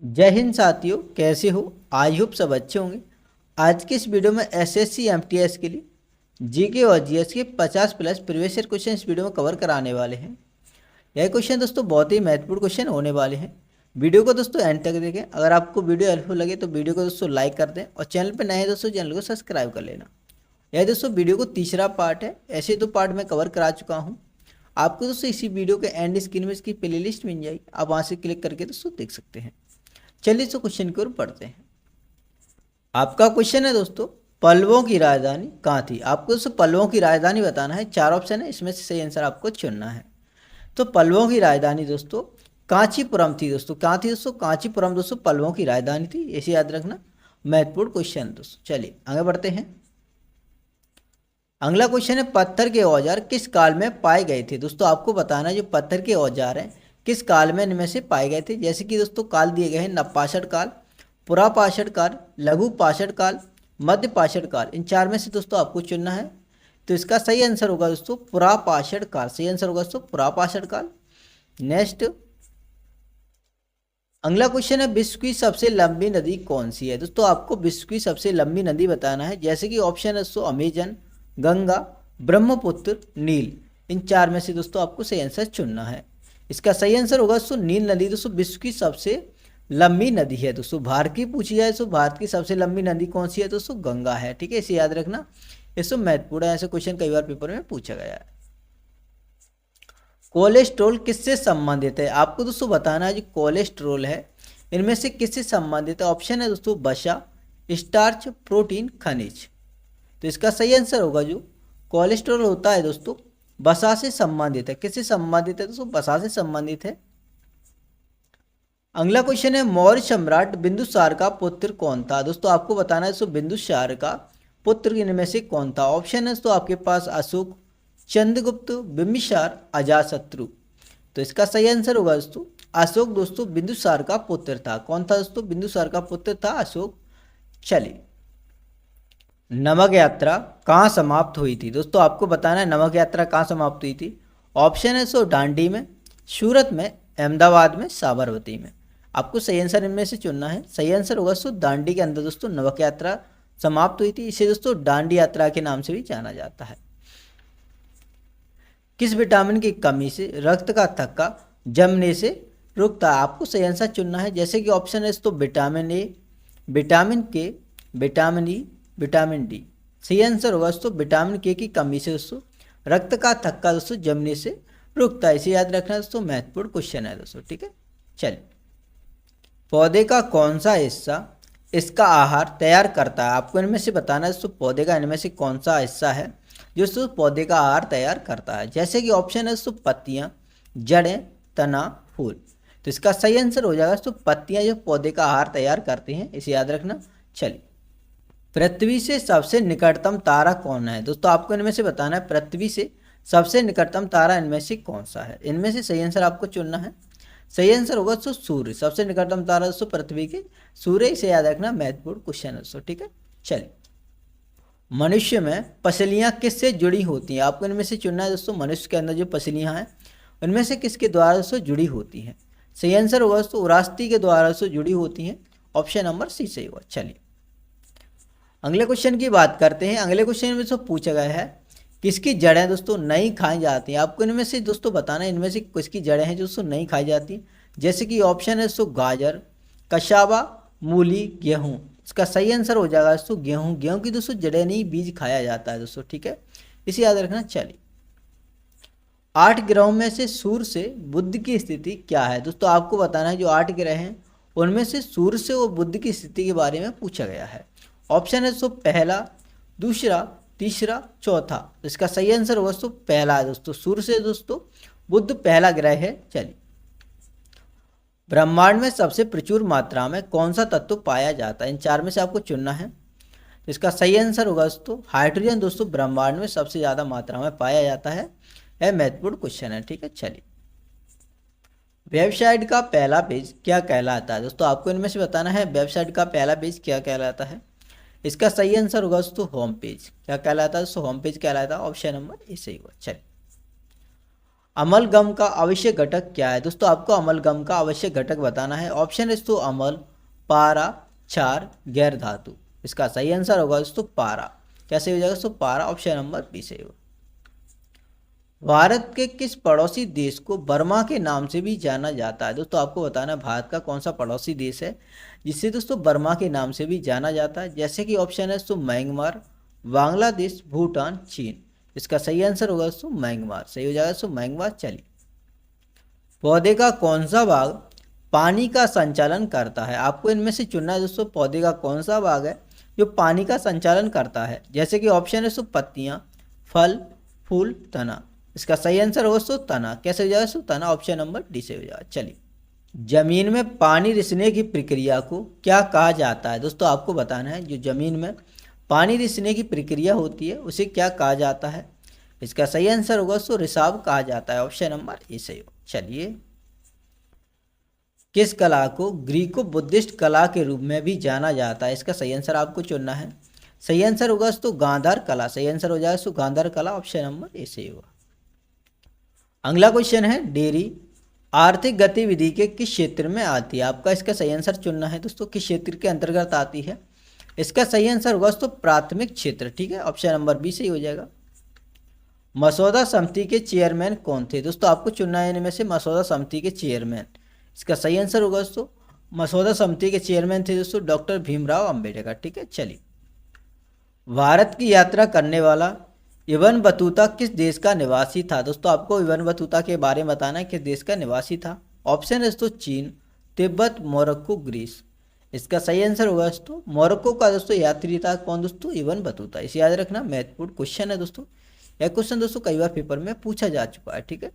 जय हिंद साथियों, कैसे हो? आई होप सब अच्छे होंगे। आज के इस वीडियो में एसएससी एमटीएस के लिए जीके और जीएस के 50 प्लस प्रीवियस ईयर क्वेश्चन इस वीडियो में कवर कराने वाले हैं। यह क्वेश्चन दोस्तों बहुत ही महत्वपूर्ण क्वेश्चन होने वाले हैं। वीडियो को दोस्तों एंड तक देखें। अगर आपको वीडियो हेल्पफुल लगे तो वीडियो को दोस्तों लाइक कर दें और चैनल पर नए हैं दोस्तों चैनल को सब्सक्राइब कर लेना। यह दोस्तों वीडियो को तीसरा पार्ट है। ऐसे तो पार्ट मैं कवर करा चुका हूँ। आपको दोस्तों इसी वीडियो के एंड स्क्रीन में इसकी प्लेलिस्ट मिल जाएगी, आप वहाँ से क्लिक करके दोस्तों देख सकते हैं। चलिए तो क्वेश्चन की ओर पढ़ते हैं। आपका क्वेश्चन है दोस्तों, पल्लवों की राजधानी कहाँ थी? आपको दोस्तों पल्लवों की राजधानी बताना है। 4 ऑप्शन है, इसमें से सही आंसर आपको चुनना है। तो पल्लवों की राजधानी दोस्तों कांचीपुरम थी। दोस्तों कहाँ थी? दोस्तों कांचीपुरम दोस्तों पल्लवों की राजधानी थी। ऐसे याद रखना, महत्वपूर्ण क्वेश्चन दोस्तों। चलिए आगे बढ़ते हैं। अगला क्वेश्चन है, पत्थर के औजार किस काल में पाए गए थे? दोस्तों आपको बताना है जो पत्थर के औजार हैं किस काल में इनमें से पाए गए थे। जैसे कि दोस्तों काल दिए गए हैं नवपाषाण काल, पुरापाषाण काल, लघु पाषाण काल, मध्य पाषाण काल। इन 4 में से दोस्तों आपको चुनना है। तो इसका सही आंसर होगा दोस्तों पुरापाषाण काल। सही आंसर होगा दोस्तों पुरापाषाण काल। नेक्स्ट अगला क्वेश्चन है, विश्व की सबसे लंबी नदी कौन सी है? दोस्तों आपको विश्व की सबसे लंबी नदी बताना है। जैसे कि ऑप्शन है दोस्तों अमेजन, गंगा, ब्रह्मपुत्र, नील। इन 4 में से दोस्तों आपको सही आंसर चुनना है। इसका सही आंसर होगा दोस्तों नील नदी। दोस्तों विश्व की सबसे लंबी नदी है। दोस्तों भारत की पूछी जाए तो भारत की सबसे लंबी नदी कौन सी है? दोस्तों गंगा है। ठीक है, इसे याद रखना, इसमें महत्वपूर्ण है। ऐसे क्वेश्चन कई बार पेपर में पूछा गया है। कोलेस्ट्रॉल किससे संबंधित है? आपको दोस्तों बताना है जो कोलेस्ट्रॉल है इनमें से किससे संबंधित है। ऑप्शन है दोस्तों वसा, स्टार्च, प्रोटीन, खनिज। तो इसका सही आंसर होगा जो कोलेस्ट्रॉल होता है दोस्तों वसा से संबंधित है। किससे संबंधित है? दोस्तों वसा से संबंधित है। अगला क्वेश्चन है, मौर्य सम्राट बिंदुसार का पुत्र कौन था? दोस्तों आपको बताना है दोस्तों बिंदुसार का पुत्र इनमें से कौन था। ऑप्शन है तो आपके पास अशोक, चंद्रगुप्त, बिंबिसार, अजातशत्रु। तो इसका सही आंसर होगा दोस्तों अशोक। दोस्तों बिंदुसार का पुत्र था। कौन था दोस्तों? बिंदुसार का पुत्र था अशोक। चलिए, नमक यात्रा कहाँ समाप्त हुई थी? दोस्तों आपको बताना है नमक यात्रा कहाँ समाप्त हुई थी। ऑप्शन है सो दांडी में, सूरत में, अहमदाबाद में, साबरमती में। आपको सही आंसर इनमें से चुनना है। सही आंसर होगा सो दांडी के अंदर दोस्तों नमक यात्रा समाप्त हुई थी। इसे दोस्तों दांडी यात्रा के नाम से भी जाना जाता है। किस विटामिन की कमी से रक्त का थक्का जमने से रुकता है? आपको सही आंसर चुनना है। जैसे कि ऑप्शन है तो विटामिन ए, विटामिन के, विटामिन ई, विटामिन डी। सही आंसर होगा दोस्तों विटामिन के की कमी से दोस्तों रक्त का थक्का दोस्तों जमने से रुकता है। इसे याद रखना दोस्तों, महत्वपूर्ण क्वेश्चन है दोस्तों। ठीक है, चलिए, पौधे का कौन सा हिस्सा इसका आहार तैयार करता है? आपको इनमें से बताना है दोस्तों पौधे का इनमें से कौन सा हिस्सा है जो दोस्तों पौधे का आहार तैयार करता है। जैसे कि ऑप्शन है दोस्तों पत्तियां, जड़ें, तना, फूल। तो इसका सही आंसर हो जाएगा दोस्तों पत्तियां जो पौधे का आहार तैयार करती हैं। इसे याद रखना। चलिए, पृथ्वी से सबसे निकटतम तारा कौन है? दोस्तों आपको इनमें से बताना है पृथ्वी से सबसे निकटतम तारा इनमें से कौन सा है। इनमें से सही आंसर आपको चुनना है। सही आंसर होगा दोस्तों सूर्य। सबसे निकटतम तारा दोस्तों पृथ्वी के सूर्य। इसे याद रखना, महत्वपूर्ण क्वेश्चन है दोस्तों। ठीक है, चलिए, मनुष्य में पसलियाँ किससे जुड़ी होती हैं? आपको इनमें से चुनना है दोस्तों मनुष्य के अंदर जो पसलियाँ हैं उनमें से किसके द्वारा दोस्तों जुड़ी होती हैं। सही आंसर होगा दोस्तों उरास्ती के द्वारा दोस्तों जुड़ी होती हैं। ऑप्शन नंबर सी सही होगा। चलिए, अगले क्वेश्चन की बात करते हैं। अगले क्वेश्चन में दोस्तों पूछा गया है किसकी जड़ें दोस्तों नहीं खाई जाती हैं? आपको इनमें से दोस्तों बताना है इनमें से किसकी जड़ें हैं जो दोस्तों नहीं खाई जाती हैं। जैसे कि ऑप्शन है दोस्तों गाजर, कशावा, मूली, गेहूँ। इसका सही आंसर हो जाएगा दोस्तों गेहूँ। गेहूँ की दोस्तों जड़ें नहीं, बीज खाया जाता है दोस्तों। ठीक है, इसे याद रखना। चलिए, 8 ग्रहों में से सूर्य से बुध की स्थिति क्या है? दोस्तों आपको बताना है जो 8 ग्रह हैं उनमें से सूर्य से वो बुध की स्थिति के बारे में पूछा गया है। ऑप्शन है दोस्तों पहला, दूसरा, तीसरा, चौथा। तो इसका सही आंसर होगा दोस्तों पहला है। दोस्तों सूर्य से दोस्तों बुध पहला ग्रह है। चलिए, ब्रह्मांड में सबसे प्रचुर मात्रा में कौन सा तत्व पाया जाता है? इन 4 में से आपको चुनना है। तो इसका सही आंसर होगा दोस्तों हाइड्रोजन। दोस्तों ब्रह्मांड में सबसे ज़्यादा मात्रा में पाया जाता है। यह महत्वपूर्ण क्वेश्चन है। ठीक है, चलिए, वेबसाइट का पहला पेज क्या कहलाता है? दोस्तों आपको इनमें से बताना है वेबसाइट का पहला पेज क्या कहलाता है। इसका सही आंसर होगा दोस्तों होम पेज। क्या कहलाता है दोस्तों? होम पेज कहलाता है। ऑप्शन नंबर ए सही होगा। चलिए, अमलगम का आवश्यक घटक क्या है? दोस्तों आपको अमलगम का आवश्यक घटक बताना है। ऑप्शन है दोस्तों अमल, पारा, क्षार, गैर धातु। इसका सही आंसर होगा दोस्तों पारा। कैसे हो जाएगा दोस्तों? पारा। ऑप्शन नंबर बी सही होगा। भारत के किस पड़ोसी देश को बर्मा के नाम से भी जाना जाता है? दोस्तों आपको बताना है भारत का कौन सा पड़ोसी देश है जिसे दोस्तों बर्मा के नाम से भी जाना जाता है। जैसे कि ऑप्शन है दोस्तों म्यांमार, बांग्लादेश, भूटान, चीन। इसका सही आंसर होगा दोस्तों म्यांमार। सही हो जाएगा दोस्तों म्यांमार। चलिए, पौधे का कौन सा भाग पानी का संचालन करता है? आपको इनमें से चुनना है दोस्तों, पौधे का कौन सा भाग है जो पानी का संचालन करता है। जैसे कि ऑप्शन है दोस्तों पत्तियां, फल, फूल, तना। इसका सही आंसर होगा दोस्तों तना। कैसे हो जाएगा दोस्तों? तना। ऑप्शन नंबर डी से हो जाएगा। चलिए, जमीन में पानी रिसने की प्रक्रिया को क्या कहा जाता है? दोस्तों आपको बताना है जो जमीन में पानी रिसने की प्रक्रिया होती है उसे क्या कहा जाता है। इसका सही आंसर होगा दोस्तों रिसाव कहा जाता है। ऑप्शन नंबर ए सही हो। चलिए, किस कला को ग्रीको बुद्धिस्ट कला के रूप में भी जाना जाता है? इसका सही आंसर आपको चुनना है। सही आंसर होगा दोस्तों गांधार कला। सही आंसर हो जाएगा दोस्तों गांधार कला। ऑप्शन नंबर ए सही होगा। अगला क्वेश्चन है डेयरी आर्थिक गतिविधि के किस क्षेत्र में आती है? आपका इसका सही आंसर चुनना है दोस्तों, किस क्षेत्र के अंतर्गत आती है। इसका सही आंसर होगा दोस्तों प्राथमिक क्षेत्र। ठीक है, ऑप्शन नंबर बी सही हो जाएगा। मसौदा समिति के चेयरमैन कौन थे? दोस्तों आपको चुनना है इनमें से मसौदा समिति के चेयरमैन। इसका सही आंसर होगा दोस्तों मसौदा समिति के चेयरमैन थे दोस्तों डॉक्टर भीमराव अंबेडकर। ठीक है, चलिए, भारत की यात्रा करने वाला इब्न बतूता किस देश का निवासी था? दोस्तों आपको इब्न बतूता के बारे में बताना है किस देश का निवासी था। ऑप्शन है दोस्तों चीन, तिब्बत, मोरक्को, ग्रीस। इसका सही आंसर होगा दोस्तों मोरक्को का दोस्तों यात्री था कौन दोस्तों? Ibn Battuta. इसे याद रखना, महत्वपूर्ण क्वेश्चन है दोस्तों। यह क्वेश्चन दोस्तों कई बार पेपर में पूछा जा चुका है। ठीक है,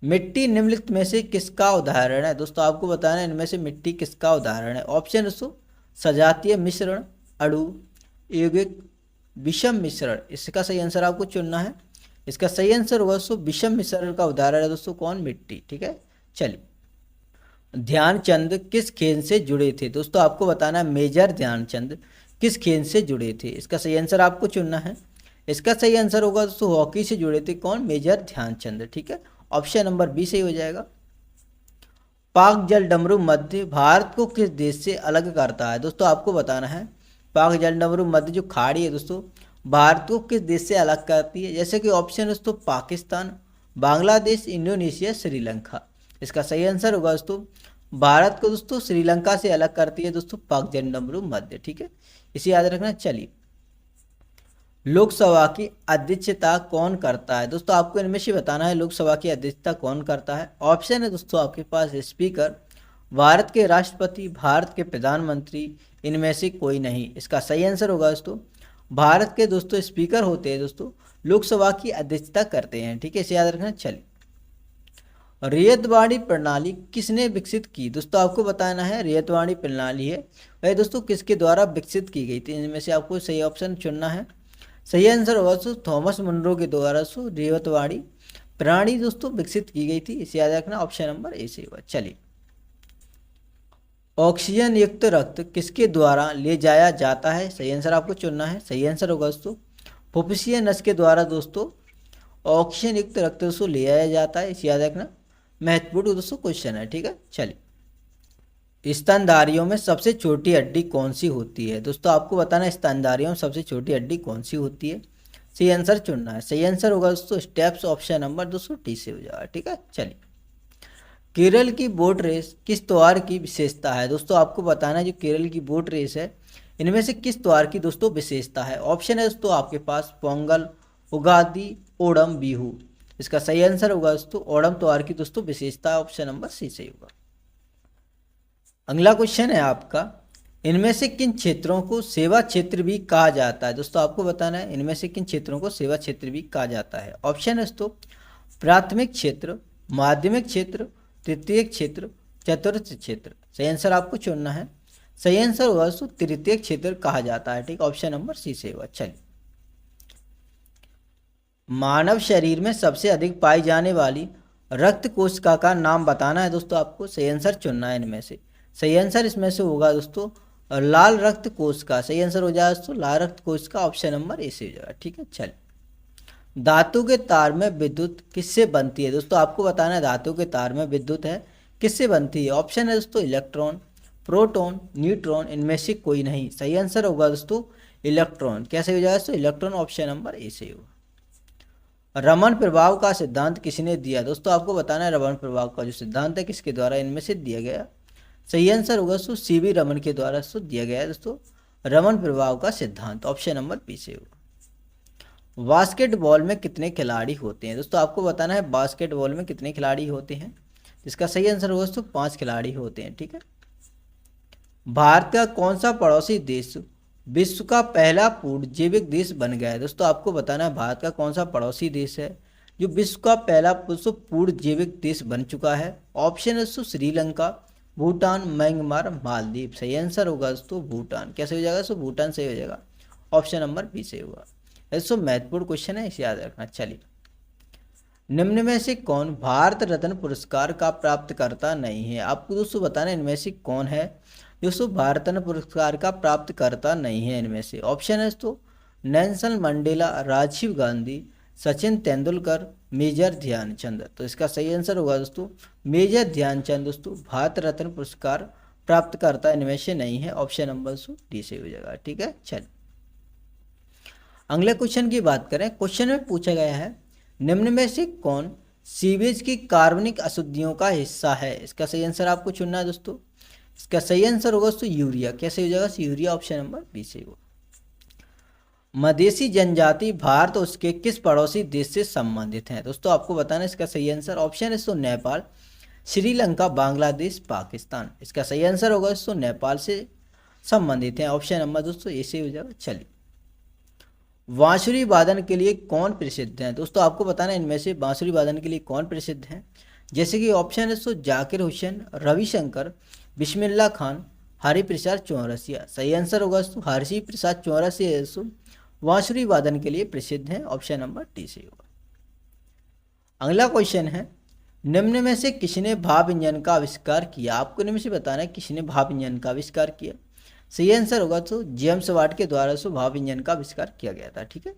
मिट्टी निम्नलिखित में से किसका उदाहरण है? दोस्तों आपको बताना है इनमें से मिट्टी किसका उदाहरण है। ऑप्शन दोस्तों सजातीय मिश्रण, अणु, यौगिक, विषम मिश्रण। इसका सही आंसर आपको चुनना है। इसका सही आंसर होगा दोस्तों विषम मिश्रण का उदाहरण है दोस्तों कौन? मिट्टी। ठीक है, चलिए, ध्यानचंद किस खेल से जुड़े थे? दोस्तों आपको बताना है मेजर ध्यानचंद किस खेल से जुड़े थे। इसका सही आंसर आपको चुनना है। इसका सही आंसर होगा दोस्तों हॉकी से जुड़े थे कौन? मेजर ध्यानचंद। ठीक है, ऑप्शन नंबर बी सही हो जाएगा। पाक जल डमरू मध्य भारत को किस देश से अलग करता है? दोस्तों आपको बताना है पाक जल डमरू मध्य जो खाड़ी है दोस्तों भारत को किस देश से अलग करती है। जैसे कि ऑप्शन दोस्तों पाकिस्तान, बांग्लादेश, इंडोनेशिया, श्रीलंका। इसका सही आंसर होगा दोस्तों भारत को दोस्तों श्रीलंका से अलग करती है दोस्तों पाक जल डमरू मध्य। ठीक है, इसे याद रखना। चलिए, लोकसभा की अध्यक्षता कौन करता है? दोस्तों आपको इनमें से बताना है लोकसभा की अध्यक्षता कौन करता है। ऑप्शन है दोस्तों आपके पास स्पीकर, भारत के राष्ट्रपति, भारत के प्रधानमंत्री, इनमें से कोई नहीं। इसका सही आंसर होगा दोस्तों भारत के दोस्तों स्पीकर होते हैं दोस्तों लोकसभा की अध्यक्षता करते हैं। ठीक है, इसे याद रखना। चलिए, रैयतवाड़ी प्रणाली किसने विकसित की? दोस्तों आपको बताना है रैयतवाड़ी प्रणाली है वह दोस्तों किसके द्वारा विकसित की गई थी। इनमें से आपको सही ऑप्शन चुनना है। सही आंसर होगा दोस्तों थॉमस मुनरो के द्वारा रैयतवाड़ी प्रणाली दोस्तों विकसित की गई थी। इसे याद रखना। ऑप्शन नंबर ए सही होगा। चलिए, ऑक्सीजन युक्त रक्त किसके द्वारा ले जाया जाता है? सही आंसर आपको चुनना है। सही आंसर होगा दोस्तों फुफ्फुसीय नस के द्वारा दोस्तों ऑक्सीजन युक्त रक्त दोस्तों ले जाया जाता है। इसे याद रखना, महत्वपूर्ण दोस्तों क्वेश्चन है। ठीक है, चलिए, स्तनधारियों में सबसे छोटी हड्डी कौन सी होती है? दोस्तों आपको बताना है स्तनधारियों में सबसे छोटी हड्डी कौन सी होती है। सही आंसर चुनना है। सही आंसर होगा दोस्तों स्टेप्स। ऑप्शन नंबर दोस्तों टी से हो जाएगा। ठीक है, चलिए, केरल की बोट रेस किस त्योहार की विशेषता है? दोस्तों आपको बताना है जो केरल की बोट रेस है इनमें से किस त्योहार की दोस्तों विशेषता है। ऑप्शन है दोस्तों आपके पास पोंगल, उगादी, ओणम, बिहू। इसका सही आंसर होगा दोस्तों ओणम त्योहार की दोस्तों विशेषता। ऑप्शन नंबर सी सही होगा। अगला क्वेश्चन है आपका इनमें से किन क्षेत्रों को सेवा क्षेत्र भी कहा जाता है? दोस्तों आपको बताना है इनमें से किन क्षेत्रों को सेवा क्षेत्र भी कहा जाता है। ऑप्शन है दोस्तों प्राथमिक क्षेत्र, माध्यमिक क्षेत्र, तृतीय क्षेत्र, चतुर्थ क्षेत्र। सही आंसर आपको चुनना है। सही आंसर होगा दोस्तों तृतीय क्षेत्र कहा जाता है। ठीक, ऑप्शन नंबर सी से होगा। चलिए, मानव शरीर में सबसे अधिक पाई जाने वाली रक्त कोशिका का नाम बताना है दोस्तों आपको। सही आंसर चुनना है इनमें से। सही आंसर इसमें से होगा दोस्तों लाल रक्त कोशिका। सही आंसर हो जाएगा दोस्तों लाल रक्त कोशिका। ऑप्शन नंबर ए से हो जाएगा। ठीक है, चलिए, धातु के तार में विद्युत किससे बनती है? दोस्तों आपको बताना है धातु के तार में विद्युत है किससे बनती है? ऑप्शन है दोस्तों इलेक्ट्रॉन, प्रोटॉन, न्यूट्रॉन, इनमें से कोई नहीं। सही आंसर होगा दोस्तों इलेक्ट्रॉन। कैसे हो जाएगा दोस्तों? इलेक्ट्रॉन, ऑप्शन नंबर ए से होगा। रमन प्रभाव का सिद्धांत किसने दिया? दोस्तों आपको बताना है रमन प्रभाव का जो सिद्धांत है किसके द्वारा इनमें से दिया गया? सही आंसर होगा दोस्तों सीवी रमन के द्वारा दिया गया है दोस्तों रमन प्रभाव का सिद्धांत, ऑप्शन नंबर बी से होगा। बास्केटबॉल में कितने खिलाड़ी होते हैं? दोस्तों आपको बताना है बास्केटबॉल में कितने खिलाड़ी होते हैं। इसका सही आंसर होगा दोस्तों 5 खिलाड़ी होते हैं। ठीक है। भारत का कौन सा पड़ोसी देश विश्व का पहला पूर्ण जैविक देश बन गया है? दोस्तों आपको बताना है भारत का कौन सा पड़ोसी देश है जो विश्व का पहला पूर्ण जैविक देश बन चुका है? ऑप्शन है दोस्तों श्रीलंका, भूटान, म्यांमार, मालदीव। सही आंसर होगा दोस्तों भूटान। कैसे हो जाएगा दोस्तों? भूटान सही हो जाएगा, ऑप्शन नंबर बी से होगा। दोस्तों महत्वपूर्ण क्वेश्चन है, इसे याद रखना। चलिए, निम्न में से कौन भारत रत्न पुरस्कार का प्राप्तकर्ता नहीं है? आपको दोस्तों बताना है इनमें से कौन है दोस्तों भारत रत्न पुरस्कार का प्राप्तकर्ता नहीं है इनमें से। ऑप्शन है दोस्तों Nelson Mandela, Rajiv Gandhi, Sachin Tendulkar, major Dhyanchand. तो इसका सही आंसर होगा दोस्तों मेजर ध्यानचंद दोस्तों भारत रत्न पुरस्कार प्राप्तकर्ता इनमें से नहीं है, ऑप्शन नंबर डी से हो जाएगा। ठीक है। चलिए अगले क्वेश्चन की बात करें। क्वेश्चन में पूछा गया है निम्न में से कौन सीवेज की कार्बनिक अशुद्धियों का हिस्सा है? इसका सही आंसर आपको चुनना है दोस्तों। इसका सही आंसर होगा दोस्तों यूरिया। कैसे हो जाएगा? यूरिया, ऑप्शन नंबर बी से होगा। मधेसी जनजाति भारत और उसके किस पड़ोसी देश से संबंधित हैं? दोस्तों आपको बताना इसका सही आंसर। ऑप्शन है दोस्तों नेपाल, श्रीलंका, बांग्लादेश, पाकिस्तान। इसका सही आंसर होगा दोस्तों नेपाल से संबंधित हैं, ऑप्शन नंबर दोस्तों ए से हो जाएगा। चलिए, बांसुरी वादन के लिए कौन प्रसिद्ध है? दोस्तों आपको बताना इनमें से बांसुरी वादन के लिए कौन प्रसिद्ध है। जैसे कि ऑप्शन है दोस्तों जाकिर हुसैन, रविशंकर, बिस्मिल्लाह खान, हरिप्रसाद चौरसिया। सही आंसर होगा दोस्तों हरिप्रसाद चौरसिया दोस्तों बांसुरी वादन के लिए प्रसिद्ध है, ऑप्शन नंबर डी से होगा। अगला क्वेश्चन है निम्न में से किसने भाप इंजन का आविष्कार किया? आपको इनमें से बताना है किसने भाप इंजन का आविष्कार किया। सही आंसर होगा तो जेम्स वाट के द्वारा भाप इंजन का आविष्कार किया गया था। ठीक है।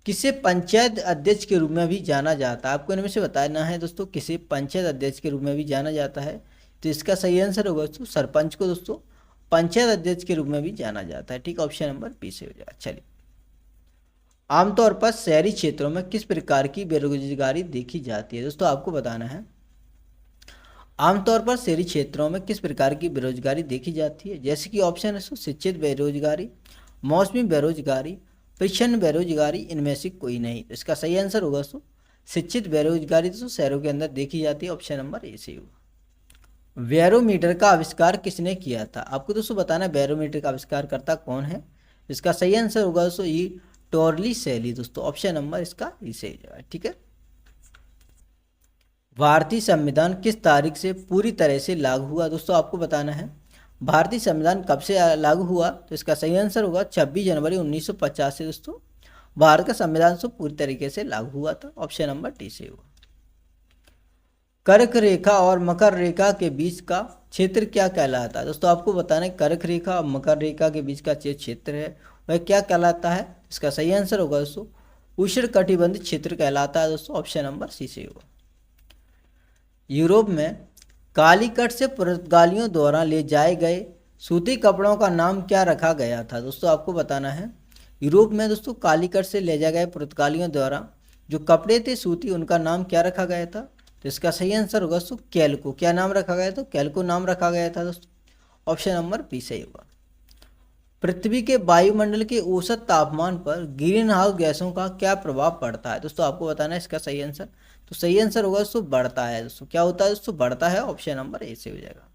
किसे पंचायत अध्यक्ष के रूप में भी जाना जाता है? आपको इनमें से बताना है दोस्तों किसे पंचायत अध्यक्ष के रूप में भी जाना जाता है। तो इसका सही आंसर होगा दोस्तों सरपंच को दोस्तों पंचायत अध्यक्ष के रूप में भी जाना जाता है। ठीक, ऑप्शन नंबर बी से हो जाएगा। चलिए, आमतौर पर शहरी क्षेत्रों में किस प्रकार की बेरोजगारी देखी जाती है? दोस्तों आपको बताना है आमतौर पर शहरी क्षेत्रों में किस प्रकार की बेरोजगारी देखी जाती है। जैसे कि ऑप्शन है शिक्षित बेरोजगारी, मौसमी बेरोजगारी, प्रच्छन्न बेरोजगारी, इनमें से कोई नहीं। तो इसका सही आंसर होगा शिक्षित बेरोजगारी तो शहरों के अंदर देखी जाती है, ऑप्शन नंबर ए से होगा। बैरोमीटर का आविष्कार किसने किया था? आपको दोस्तों बताना है बैरोमीटर का आविष्कार करता कौन है। इसका सही आंसर होगा दोस्तों ये टॉर्ली शैली दोस्तों, ऑप्शन नंबर इसका ई से जाएगा। ठीक है। भारतीय संविधान किस तारीख से पूरी तरह से लागू हुआ? दोस्तों आपको बताना है भारतीय संविधान कब से लागू हुआ। तो इसका सही आंसर होगा 26 जनवरी 1950 से दोस्तों भारत का संविधान पूरी तरीके से लागू हुआ था, ऑप्शन नंबर डी से होगा। कर्क रेखा और मकर रेखा के बीच का क्षेत्र क्या कहलाता है? दोस्तों आपको बताना है कर्क रेखा और मकर रेखा के बीच का क्षेत्र है वह क्या कहलाता है। इसका सही आंसर होगा दोस्तों उष्ण कटिबंधीय क्षेत्र कहलाता है दोस्तों, ऑप्शन नंबर सी से होगा। यूरोप में कालीकट से पुर्तगालियों द्वारा ले जाए गए सूती कपड़ों का नाम क्या रखा गया था? दोस्तों आपको बताना है यूरोप में दोस्तों कालीकट से ले जाए गए पुर्तगालियों द्वारा जो कपड़े थे सूती उनका नाम क्या रखा गया था। तो इसका सही आंसर होगा दोस्तों कैल्को। क्या नाम रखा गया था? कैल्को नाम रखा गया था दोस्तों, ऑप्शन नंबर बी सही होगा। पृथ्वी के वायुमंडल के औसत तापमान पर ग्रीन हाउस गैसों का क्या प्रभाव पड़ता है? दोस्तों आपको बताना है इसका सही आंसर। तो सही आंसर होगा दोस्तों बढ़ता है दोस्तों। क्या होता है दोस्तों? बढ़ता है, ऑप्शन नंबर ए से हो जाएगा।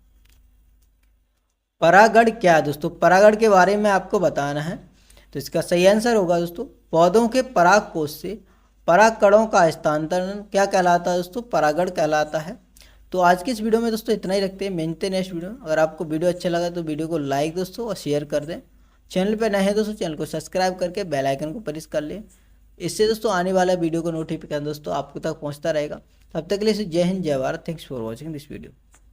परागण क्या है दोस्तों? परागण के बारे में आपको बताना है। तो इसका सही आंसर होगा दोस्तों पौधों के परागकोश से परागकणों का हस्तांतरण क्या कहलाता है दोस्तों? परागण कहलाता है। तो आज की इस वीडियो में दोस्तों इतना ही रखते हैं, मिलते हैं नेक्स्ट वीडियो में। अगर आपको वीडियो अच्छा लगा तो वीडियो को लाइक दोस्तों और शेयर कर दें। चैनल पर नए हैं दोस्तों चैनल को सब्सक्राइब करके बेल आइकन को प्रेस कर लें। इससे दोस्तों आने वाला वीडियो को नोटिफिकेशन दोस्तों आपको तक पहुंचता रहेगा। तब तक के लिए जय हिंद जय Bharat. Thanks for watching this video.